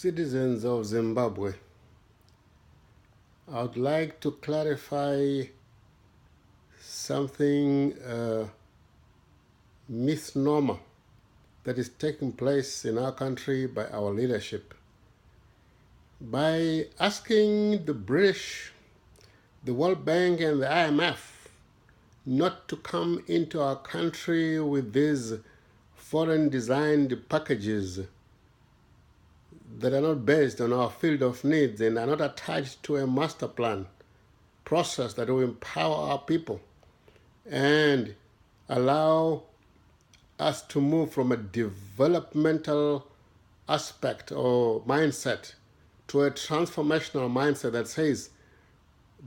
Citizens of Zimbabwe, I would like to clarify something, misnomer that is taking place in our country by our leadership. By asking the British, the World Bank and the IMF not to come into our country with these foreign designed packages that are not based on our field of needs and are not attached to a master plan process that will empower our people and allow us to move from a developmental aspect or mindset to a transformational mindset that says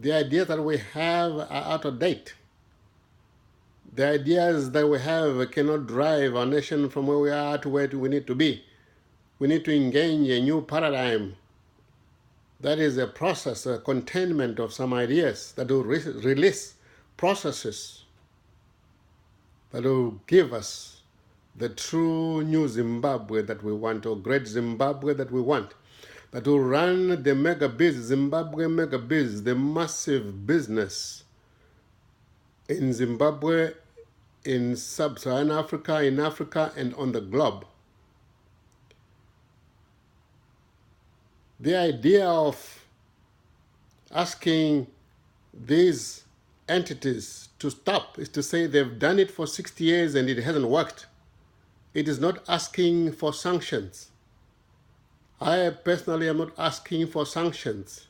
the ideas that we have are out of date. The ideas that we have cannot drive our nation from where we are to where we need to be. We need to engage a new paradigm. That is a process, a containment of some ideas that will release processes that will give us the true new Zimbabwe that we want, or great Zimbabwe that we want, that will run the mega biz, Zimbabwe mega biz, the massive business in Zimbabwe, in sub-Saharan Africa, in Africa, and on the globe. The idea of asking these entities to stop is to say they've done it for 60 years and it hasn't worked. It is not asking for sanctions. I personally am not asking for sanctions.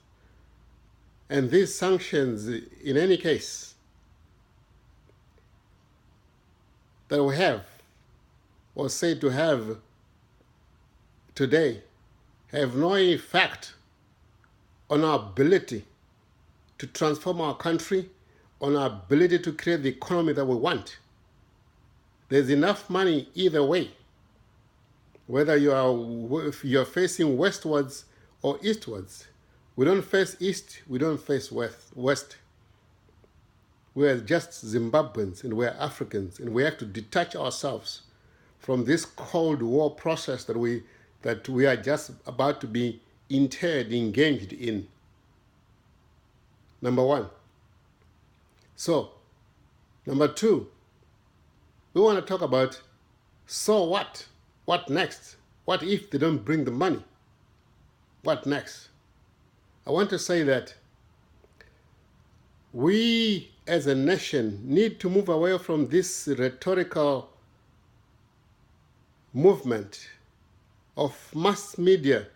And these sanctions, in any case, that we have, or say to have today, have no effect on our ability to transform our country, on our ability to create the economy that we want. There's enough money either way, whether if you're facing westwards or eastwards. We don't face east, we don't face west. We are just Zimbabweans and we are Africans, and we have to detach ourselves from this Cold War process that we are just about to be engaged in. Number one. So, number two, we want to talk about, so what? What next? What if they don't bring the money? What next? I want to say that we as a nation need to move away from this rhetorical movement of mass media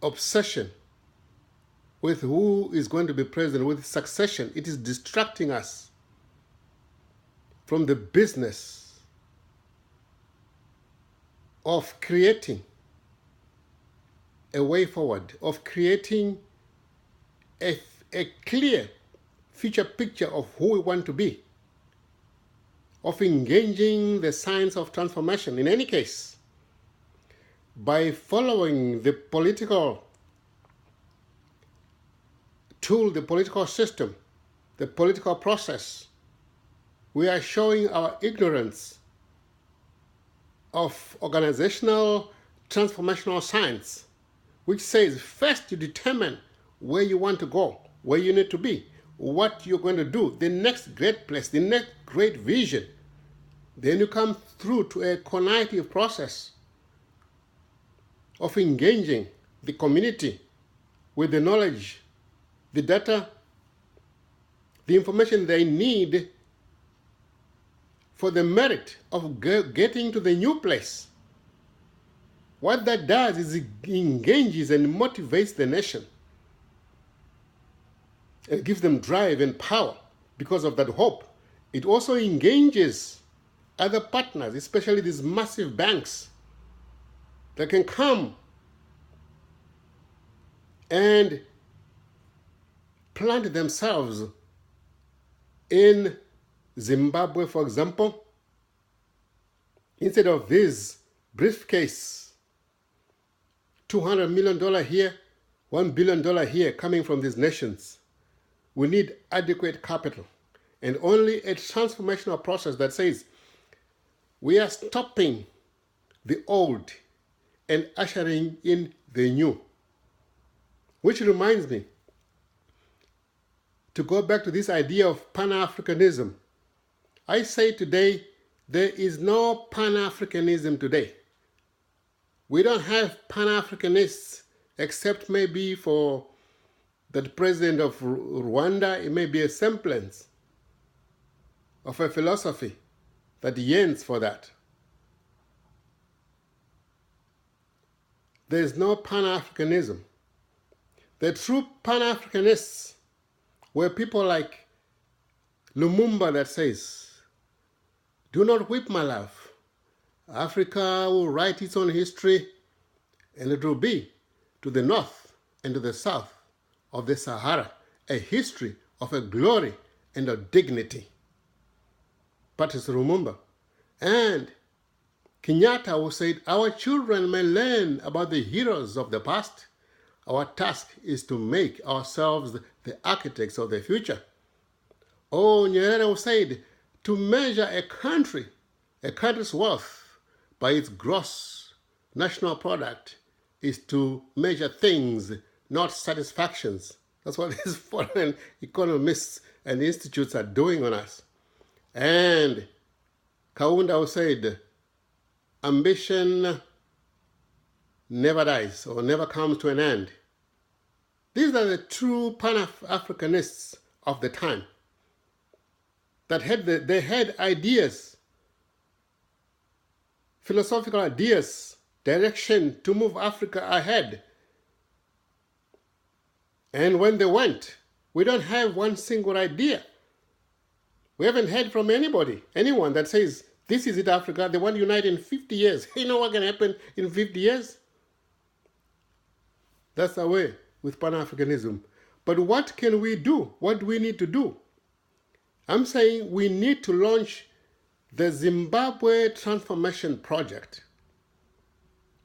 obsession with who is going to be president, with succession. It is distracting us from the business of creating a way forward, of creating a clear future picture of who we want to be, of engaging the science of transformation. In any case, by following the political tool, the political system, the political process, we are showing our ignorance of organizational transformational science, which says first you determine where you want to go, where you need to be, what you're going to do, the next great place, the next great vision. Then you come through to a cognitive process of engaging the community with the knowledge, the data, the information they need for the merit of getting to the new place. What that does is it engages and motivates the nation. It gives them drive and power because of that hope. It also engages other partners, especially these massive banks that can come and plant themselves in Zimbabwe, for example. Instead of this briefcase, $200 million here, $1 billion here coming from these nations, we need adequate capital. And only a transformational process that says we are stopping the old and ushering in the new. Which reminds me to go back to this idea of Pan-Africanism. I say today, there is no Pan-Africanism today. We don't have Pan-Africanists except maybe for the president of Rwanda. It may be a semblance of a philosophy that yearns for that. There is no Pan-Africanism. The true Pan-Africanists were people like Lumumba that says, "Do not weep, my love. Africa will write its own history, and it will be to the north and to the south of the Sahara, a history of a glory and a dignity." Patrice Lumumba. And Kenyatta who said, "Our children may learn about the heroes of the past. Our task is to make ourselves the architects of the future." Oh, Nyerere who said, "To measure a country's wealth by its gross national product is to measure things, not satisfactions." That's what these foreign economists and institutes are doing on us. And Kaunda who said, "Ambition never dies or never comes to an end." These are the true Pan-Africanists of the time that they had ideas, philosophical ideas, direction to move Africa ahead. And when they went, we don't have one single idea. We haven't heard from anyone that says, "This is it, Africa. They want to unite in 50 years. You know what can happen in 50 years? That's the way with Pan-Africanism. But what can we do? What do we need to do? I'm saying we need to launch the Zimbabwe Transformation Project.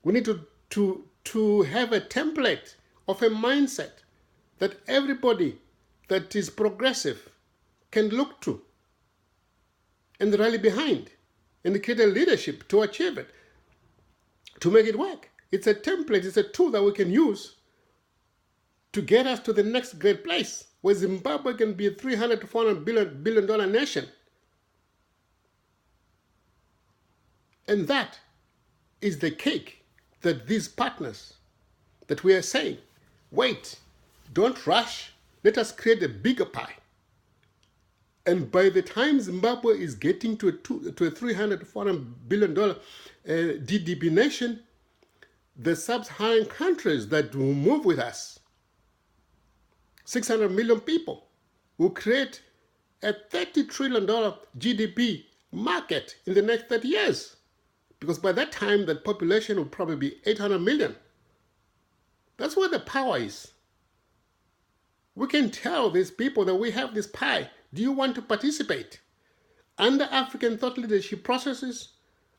We need to have a template of a mindset that everybody that is progressive can look to and rally behind and create a leadership to achieve it, to make it work. It's a template, it's a tool that we can use to get us to the next great place where Zimbabwe can be a $300 to $400 billion nation. And that is the cake that these partners that we are saying, wait, don't rush, let us create a bigger pie. And by the time Zimbabwe is getting to a $300 to $400 billion GDP nation, the sub-Saharan countries that will move with us, 600 million people, will create a $30 trillion GDP market in the next 30 years. Because by that time, the population will probably be 800 million. That's where the power is. We can tell these people that we have this pie. Do you want to participate? Under African thought leadership processes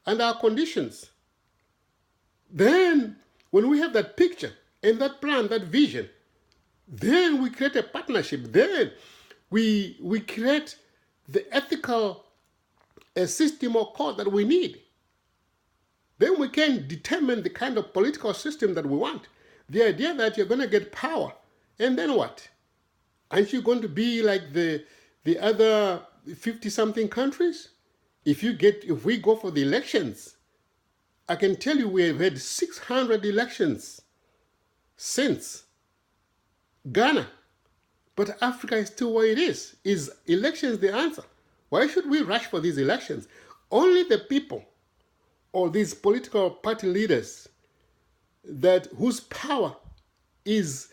and our conditions. Then, when we have that picture and that plan, that vision, then we create a partnership. Then we create the ethical system or code that we need. Then we can determine the kind of political system that we want. The idea that you're going to get power, and then what? Aren't you going to be like the other 50-something countries? If we go for the elections, I can tell you we have had 600 elections since Ghana. But Africa is still where it is. Is elections the answer? Why should we rush for these elections? Only the people or these political party leaders whose power is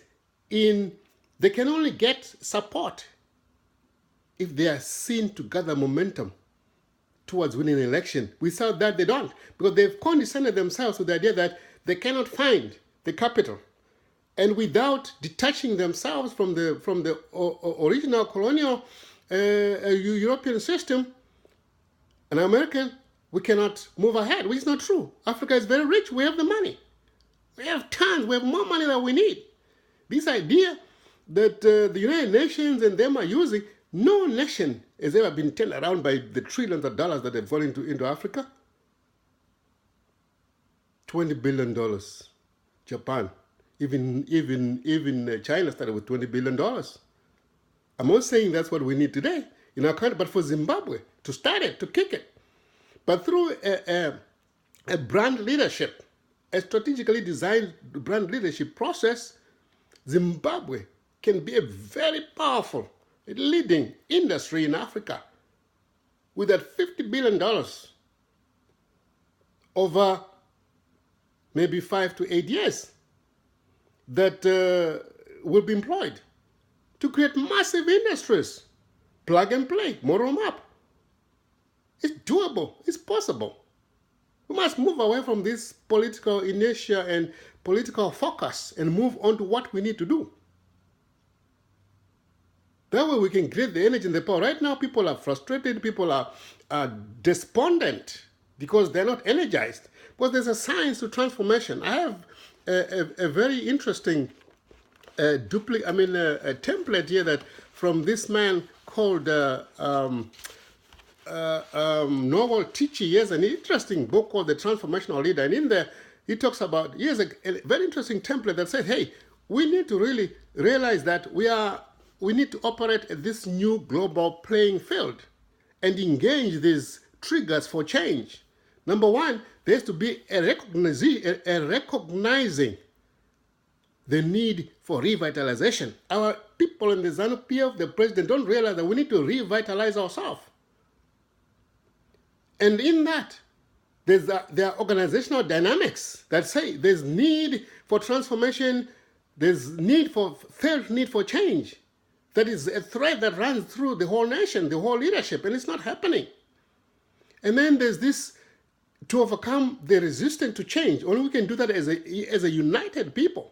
in, they can only get support if they are seen to gather momentum towards winning an election. Without that, they don't, because they've condescended themselves with the idea that they cannot find the capital. And without detaching themselves from the original colonial European system, an American, we cannot move ahead, which is not true. Africa is very rich. We have the money. We have tons. We have more money than we need. This idea that the United Nations and them are using, no nation has ever been turned around by the trillions of dollars that have fallen into Africa. $20 billion. Japan, even China started with $20 billion. I'm not saying that's what we need today in our country, but for Zimbabwe to start it, to kick it, but through a brand leadership, a strategically designed brand leadership process, Zimbabwe can be a very powerful leading industry in Africa with that $50 billion over maybe 5 to 8 years that will be employed to create massive industries. Plug and play, model map. It's doable, it's possible. We must move away from this political inertia and political focus and move on to what we need to do. That way we can create the energy and the power. Right now people are frustrated, people are despondent because they're not energized. But there's a science to transformation. I have a very interesting a template here that from this man called Novel Tichy. He has an interesting book called The Transformational Leader, and in there he talks about, he has a very interesting template that says, hey, we need to really realize that we need to operate at this new global playing field and engage these triggers for change. Number one, there has to be a recognizing the need for revitalization. Our people in the ZANU-PF, the president, don't realize that we need to revitalize ourselves. And in that, there are organizational dynamics that say there's need for transformation, there's felt need for change. That is a thread that runs through the whole nation, the whole leadership, and it's not happening. And then there's this, to overcome the resistance to change, only we can do that as a united people.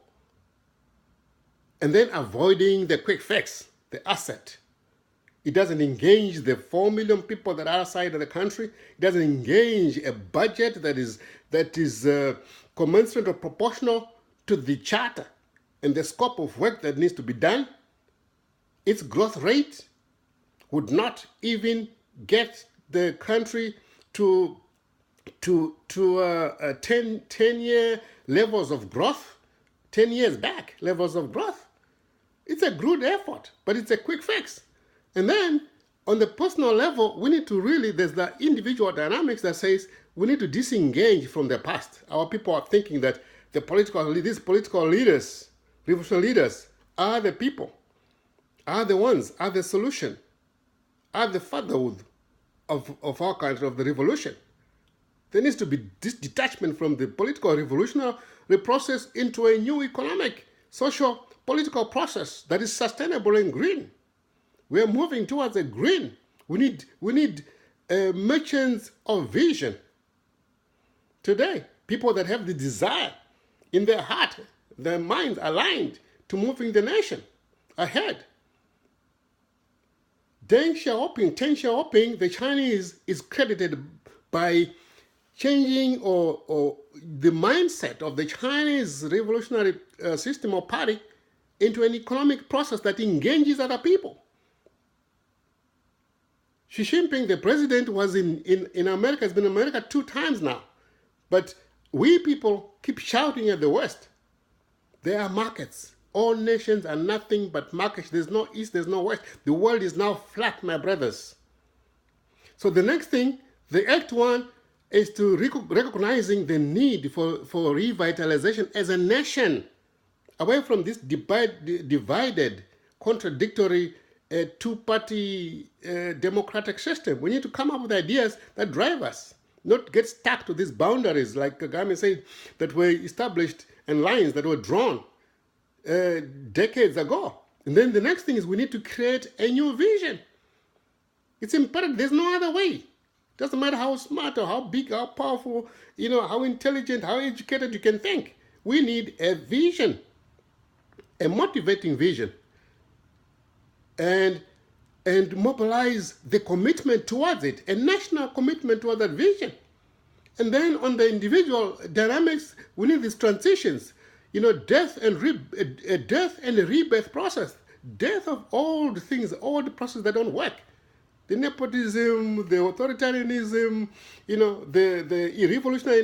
And then avoiding the quick fix, the asset. It doesn't engage the 4 million people that are outside of the country. It doesn't engage a budget that is commensurate or proportional to the charter and the scope of work that needs to be done. Its growth rate would not even get the country to 10-year levels of growth, 10 years back levels of growth. It's a good effort, but it's a quick fix. And then on the personal level, we need to really, there's the individual dynamics that says we need to disengage from the past. Our people are thinking that these political leaders, revolutionary leaders, are the people, are the ones, are the solution, are the fatherhood of our country, of the revolution. There needs to be this detachment from the political revolutionary process into a new economic, social, political process that is sustainable and green. We are moving towards a green. We need merchants of vision. Today, people that have the desire in their heart, their minds aligned to moving the nation ahead. Deng Xiaoping, the Chinese, is credited by changing or the mindset of the Chinese revolutionary system or party into an economic process that engages other people. Xi Jinping, the president, was in America, has been in America 2 times now. But we people keep shouting at the West. There are markets. All nations are nothing but markets. There's no East, there's no West. The world is now flat, my brothers. So the next thing, the Act 1, is to recognizing the need for revitalization as a nation, away from this divided, contradictory, two-party democratic system. We need to come up with ideas that drive us, not get stuck to these boundaries, like Kagame said, that were established and lines that were drawn decades ago. And then the next thing is we need to create a new vision. It's imperative. There's no other way. Doesn't matter how smart or how big, how powerful, how intelligent, how educated you can think. We need a vision, a motivating vision, and mobilize the commitment towards it, a national commitment toward that vision. And then on the individual dynamics, we need these transitions, death and rebirth process, death of old things, old processes that don't work. The nepotism, the authoritarianism, the revolutionary